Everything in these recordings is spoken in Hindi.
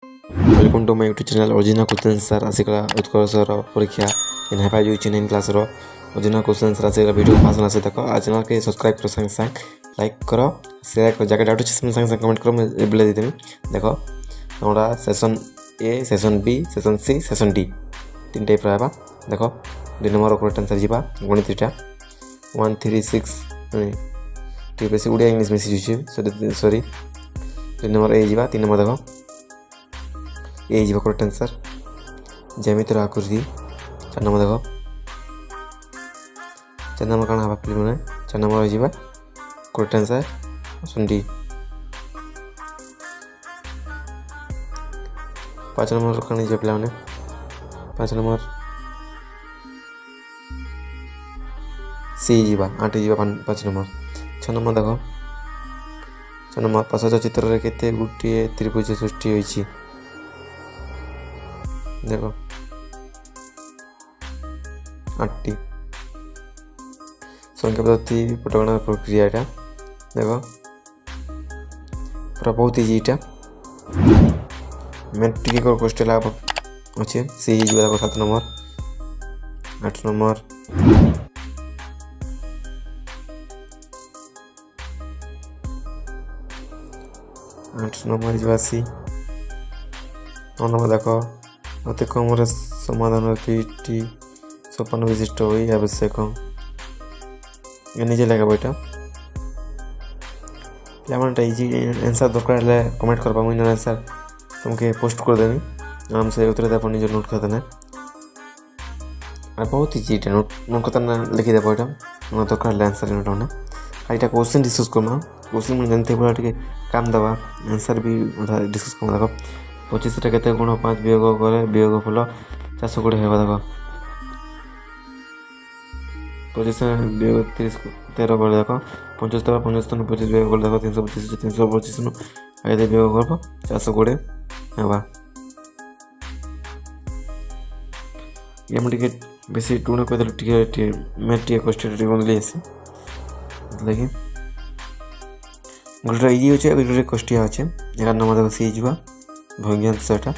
Welcome to my YouTube channel original question answer आसिकला उत्कर्षर परीक्षा इन हेपा जो 9 क्लास रो ओरिजिनल क्वेश्चन आंसर आसिकला वीडियो पास ना से देखो आज चैनल के सब्सक्राइब करो संग संग लाइक करो शेयर करो जगह डाउट संग संग कमेंट करो मैं रिप्लाई दे देमी। देखो हमरा session A session B session C session D तीन टाइप रहबा। देखो 2 नंबर करेक्ट आंसर जीवा गणितटा 1 3 6 ठीक बेसी Odia English message sorry 2 number ए जीवा 3 नंबर देखो ये जीवा करेक्ट आंसर ज्यामितिर आकृति 4 नंबर देखो 4 नंबर कौन हवा फिल्म में 4 नंबर जीवा correct answer option D. 5 number कौन जीवा पिला 5 नंबर सी जीवा 8 जीवा 5 नंबर 6 नंबर देखो 6 नंबर पांच चित्र रे केते गुटी त्रिभुज सृष्टि होईची। देखो 8टी संख्या पद्धति पटगणना प्रक्रिया एटा देखो पूरा बहुत इजी एटा मैट्रिक को क्वेश्चन लाभ अच्छे सी जी देखो 7 नंबर 8 नंबर 8 नंबर जीवा सी 9 नंबर देखो अति कम समाधान टी सोपान विशिष्ट हो आवश्यक ये निजे लगा बेटा पे इजी आंसर दरकार कमेंट कर मुझे आंसर तुमके पोस्ट कर देनी आराम से उत्तर दे निजे नोट कर देना बहुत इजी नोट नोट करना लिखी देव यहाँ दरकार आंसर नोट होना यहाँ क्वेश्चन डिस्कस करना क्वेश्चन मैं जानते पूरा टे काम दवा आंसर भी डिस्कस करना। देखो 25 के गुण 5 वियोग गले वियोग फल 420 है देखो 25 वियोग 30 13 गले देखो 75 55 25 वियोग गले देखो 325 325 नु आगे वियोग करब 420 हेबा। ये हम टिके बेसी टूण को टिके मैथ टिके क्वेश्चन टिके बंदली आसी मतलब गोटे इजी होचे गोटे क्वेश्चन होचे 11 नंबर देखो सी जीवा भंग्यांश सेटा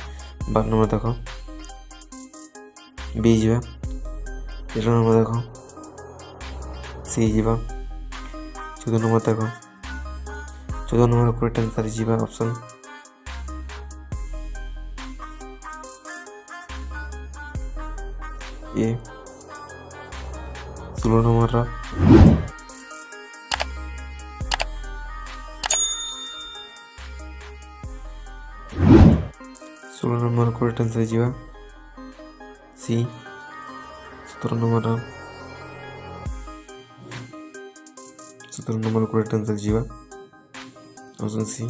12 नंबर देखो बी जीवा 13 नंबर देखो सी जीवा 14 नंबर देखो 14 नंबर करेक्ट आंसर जीवा option A. 16 number 16 number correct answer जीवा सी। 17 नंबर करेक्ट आंसर जीवा ऑप्शन सी।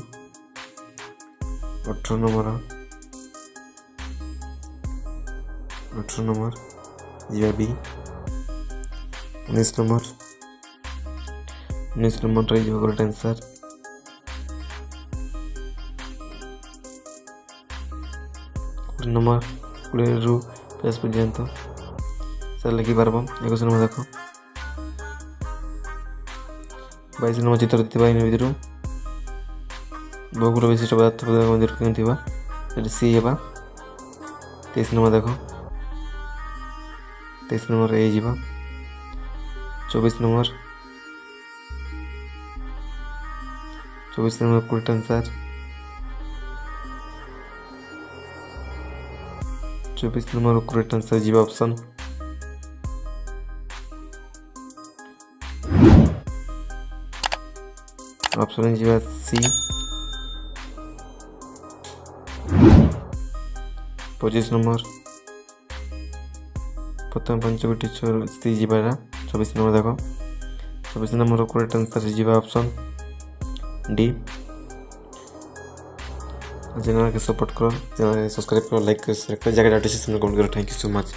18 नंबर जीवा बी। 19 नंबर जीवा करेक्ट आंसर नंबर 20 रु 50 पर्यंत सर लिखि पारब। 21 नंबर देखो 22 नंबर चित्र दिवा इन भितर बहुगुण विशिष्ट पदार्थ मंदिर के सी हेबा। 23 नंबर देखो 23 नंबर ए जीवा 24 number correct answer 24 number correct answer जीवा ऑप्शन जीवा सी। 25 नंबर प्रथम पंचकोटी सी जीवा 24 नंबर देखो 24 नंबर करेक्ट आंसर जीवा ऑप्शन डी। चैनल के सपोर्ट करो चैनल के सब्सक्राइब करो लाइक करो शेयर करो जगह डाउट कमेंट करो। Thank you so much.